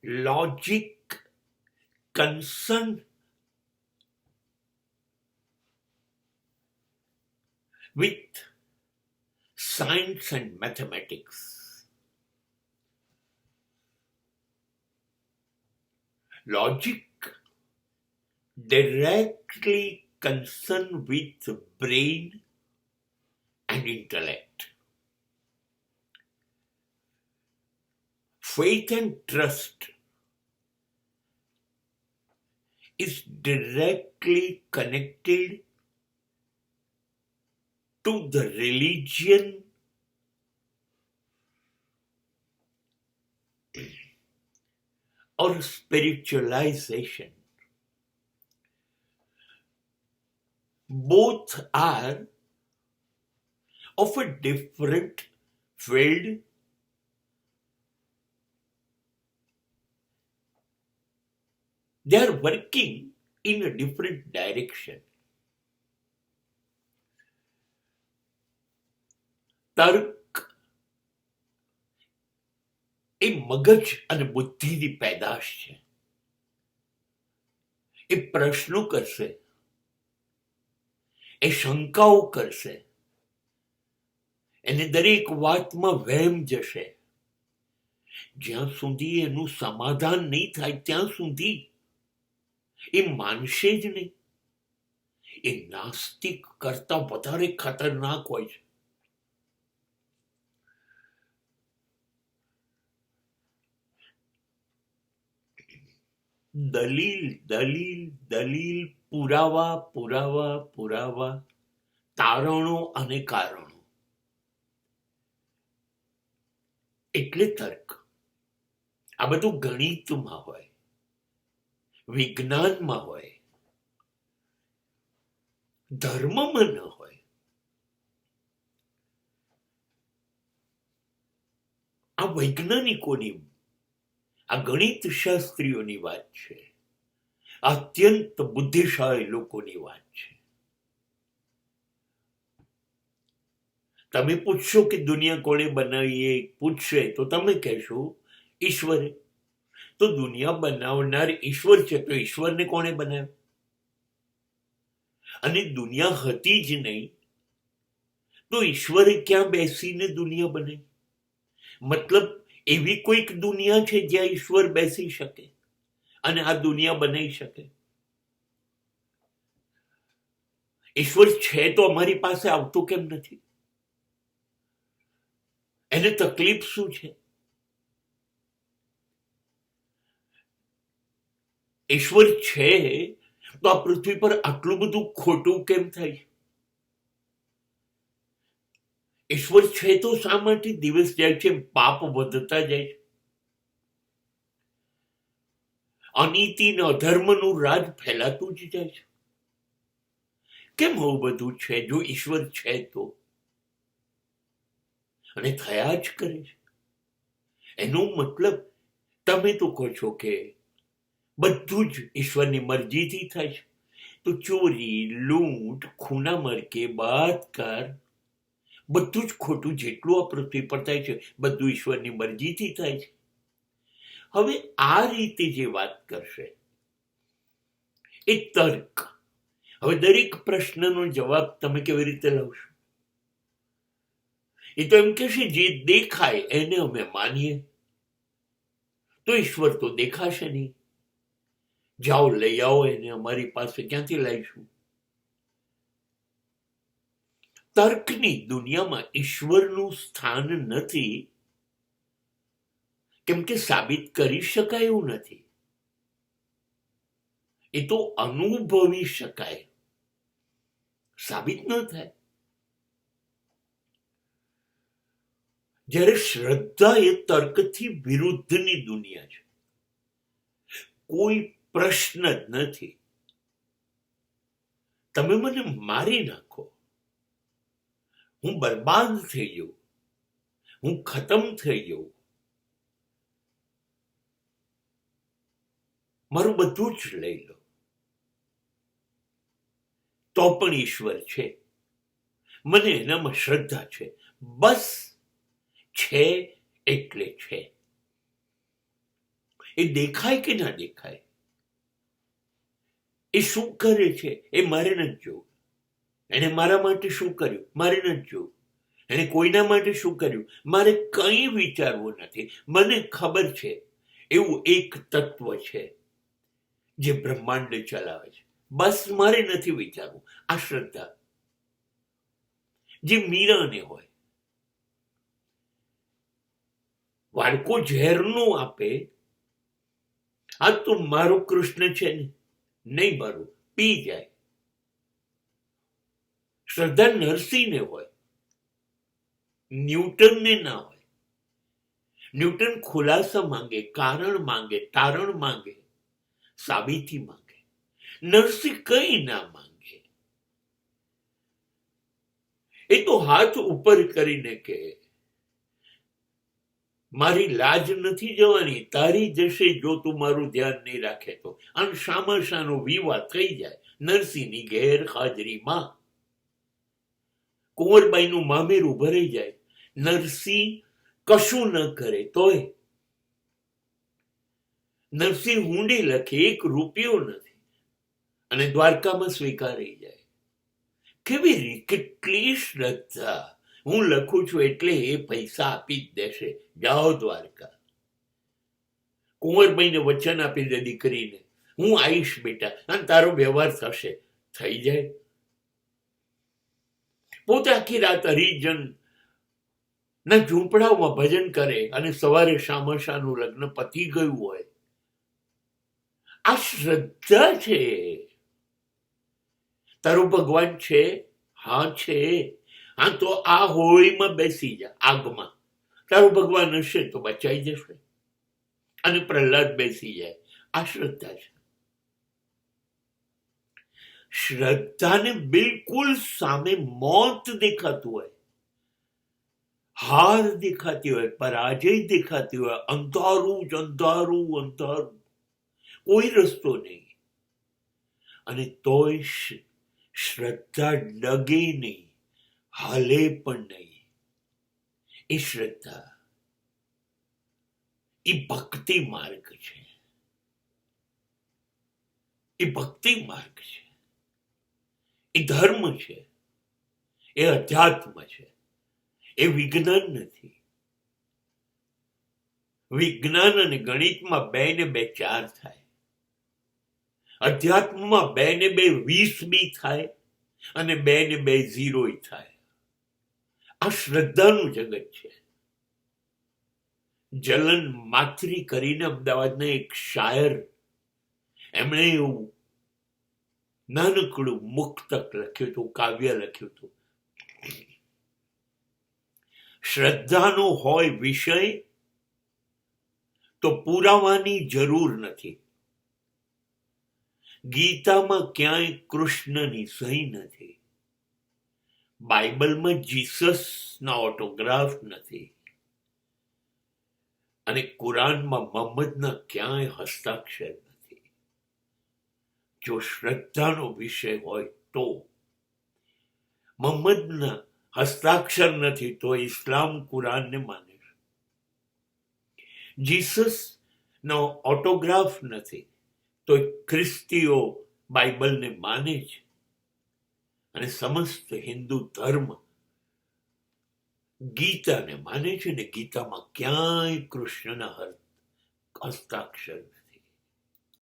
logic concerned with science and mathematics. Logic directly concerned with brain and intellect. Faith and trust is directly connected to the religion or spiritualization. Both are of a different field. They are working in a different direction. તર્ક એ મગજ અને બુદ્ધિની પેદાશ છે. એ પ્રશ્નો કરશે, એ શંકાઓ કરશે, એને દરેક વાતમાં વહેમ જશે. જ્યાં સુધી એનું સમાધાન નહીં થાય ત્યાં સુધી એ માનશે જ નહીં. એ નાસ્તિક કરતા વધારે ખતરનાક હોય છે. દલીલ દલીલ દલીલ, પુરાવા પુરાવા પુરાવા, તારણો અને કારણો એટલે તર્ક. આ બધું ગણિતમાં હોય, વિજ્ઞાનમાં હોય, ધર્મમાં ન હોય. આ વૈજ્ઞાનિકોની, આ ગણિત શાસ્ત્રીઓની વાત છે. અત્યંત બુદ્ધિશાળી લોકોની વાત છે. તમે પૂછશો કે દુનિયા કોણે બનાવી, એ પૂછશે તો તમે કહેશો ઈશ્વરે. તો દુનિયા બનાવનાર ઈશ્વર છે, તો ઈશ્વરને કોણે બનાવ્યો? અને દુનિયા હતી જ નહીં તો ઈશ્વરે ક્યાં બેસીને દુનિયા બનાવી? મતલબ એવી કોઈક દુનિયા છે જ્યાં ઈશ્વર બેસી શકે અને આ દુનિયા બનાવી શકે? ઈશ્વર છે તો અમારી પાસે આવતો કેમ નથી? એને તકલીફ શું છે? ઈશ્વર છે તો આ પૃથ્વી પર આટલું બધું ખોટું કેમ થાય? ઈશ્વર છે તો શા માટે દિવસ જાય છે પાપ વધતા જાય છે? અનીતિ ને અધર્મનું રાજ ફેલાતું જ જાય છે. કેમ આવું બધું છે જો ઈશ્વર છે તો? અને થયા જ કરે છે. એનો મતલબ તમે તો કહો છો કે બધું જ ઈશ્વરની મરજીથી થાય છે. તો ચોરી, લૂંટ, ખૂના મરકે, બળાત્કાર, બધું જ ખોટું જેટલું આ પૃથ્વી પર થાય છે બધું ઈશ્વરની મરજીથી થાય છે. હવે આ રીતે જે વાત કરશે એ તર્ક. હવે દરેક પ્રશ્નનો જવાબ તમે કેવી રીતે લાવશો? એ તો એમ કહેશે જે દેખાય એને અમે માનીએ. તો ઈશ્વર તો દેખાશે નહીં. જાઓ લઈ આવો એને અમારી પાસે, ક્યાંથી લાવીશું? તર્કની દુનિયામાં ઈશ્વરનું સ્થાન નથી, કેમ કે સાબિત કરી શકાય એવું નથી. એ તો અનુભવી શકાય, સાબિત ન થાય. જ્યારે શ્રદ્ધા એ તર્કથી વિરુદ્ધની દુનિયા છે. કોઈ પ્રશ્ન જ નથી. તમે મને મારી નાખો, હું બરબાદ થઈ જાઉં, હું ખતમ થઈ જાઉં, મારું બધું જ લઈ લો, તો પણ ઈશ્વર છે. મને એનામાં શ્રદ્ધા છે. બસ છે એટલે છે. એ દેખાય કે ના દેખાય, એ શું કરે છે એ મારે નથી જોવું. એને મારા માટે શું કર્યું મારે નથી જોવું. એને કોઈના માટે શું કર્યું મારે કંઈ વિચારવું નથી. મને ખબર છે એવું એક તત્વ છે જે બ્રહ્માંડ ચલાવે છે. બસ મારે નથી વિચારવું. આ શ્રદ્ધા જે મીરાને હોય. બાળકો ઝેરનું આપે, આ તો મારો કૃષ્ણ છે ને, નહીં મારું, પી જાય. શ્રદ્ધા નરસિંહને હોય, ન્યૂટનને ના હોય. ન્યૂટન ખુલાસા માંગે, કારણ માંગે, તારણ માંગે, સાબિતી માંગે. નરસિંહ કઈ ના માંગે. એ તો હાથ ઉપર કરીને કે મારી લાજ નથી જવાની, તારી જશે જો તું મારું ધ્યાન નહીં રાખે તો. આમ શામાશાનો વિવાહ થઈ જાય નરસિંહની ગેરહાજરીમાં. કુંવરબાઈનું મામેરું ભરાઈ જાય. નરસિંહ કશું ન કરે તોય. નરસિંહ હુંડી લખે, 1 રૂપિયો નથી, અને દ્વારકામાં સ્વીકારી જાય. કેવી રીતે, કેટલી શ્રદ્ધા. હું લખું છું એટલે એ પૈસા આપી જ દેશે, જાઓ દ્વારકા. કુંવરબાઈને વચન આપી દે દીકરીને, હું આવીશ બેટા અને તારો વ્યવહાર થશે. થઈ જાય. પોતે આખી રાત હરિજન ના ઝૂંપડાઓમાં ભજન કરે અને સવારે શામાશાનું લગ્ન પતી ગયું હોય. આ શ્રદ્ધા છે. તારો ભગવાન છે? હા છે. હા તો આ હોળીમાં બેસી જા, આગમાં. તારો ભગવાન હશે તો બચાઈ જશે. અને પ્રહલાદ બેસી જાય. આ શ્રદ્ધા છે. શ્રદ્ધાને બિલકુલ સામે મોત દેખાતું હોય, હાર દેખાતી હોય, પરાજય દેખાતી હોય, અંધારું જ અંધારું અંધારું, કોઈ રસ્તો નહીં. અને તોય શ્રદ્ધા ડગે નહીં, હાલે પણ નહીં. એ શ્રદ્ધા, એ ભક્તિ માર્ગ છે. એ ભક્તિ માર્ગ છે. એ ધર્મ છે. એ અધ્યાત્મ છે. એ વિજ્ઞાન નથી. વિજ્ઞાન અને ગણિતમાં 2 ને 2 4 થાય. અધ્યાત્મમાં 2 ને 2 20 બી થાય અને 2 ને 2 0 થાય. આ શ્રદ્ધાનું જગત છે. જલન માત્રી કરીને અમદાવાદના એક શાયર, એમણે એવું નાનકડું મુક્તક લખ્યું હતું, કાવ્ય લખ્યું હતું. શ્રદ્ધાનો હોય વિષય તો પુરાવાની જરૂર નથી. ગીતામાં ક્યાંય કૃષ્ણની સહી નથી. બાઇબલમાં જીસસના ઓટોગ્રાફ નથી. અને કુરાનમાં મોહમ્મદના ક્યાંય હસ્તાક્ષર નથી. જો શ્રદ્ધાનો વિષય હોય તો. મોહમ્મદના હસ્તાક્ષર નથી તો ઇસ્લામ કુરાનને માને છે. જીસસનો ઓટોગ્રાફ નથી તો ખ્રિસ્તીઓ બાઇબલને માને છે. અને સમસ્ત હિન્દુ ધર્મ ગીતાને માને છે. ને ગીતામાં ક્યાંય કૃષ્ણના હસ્તાક્ષર નથી.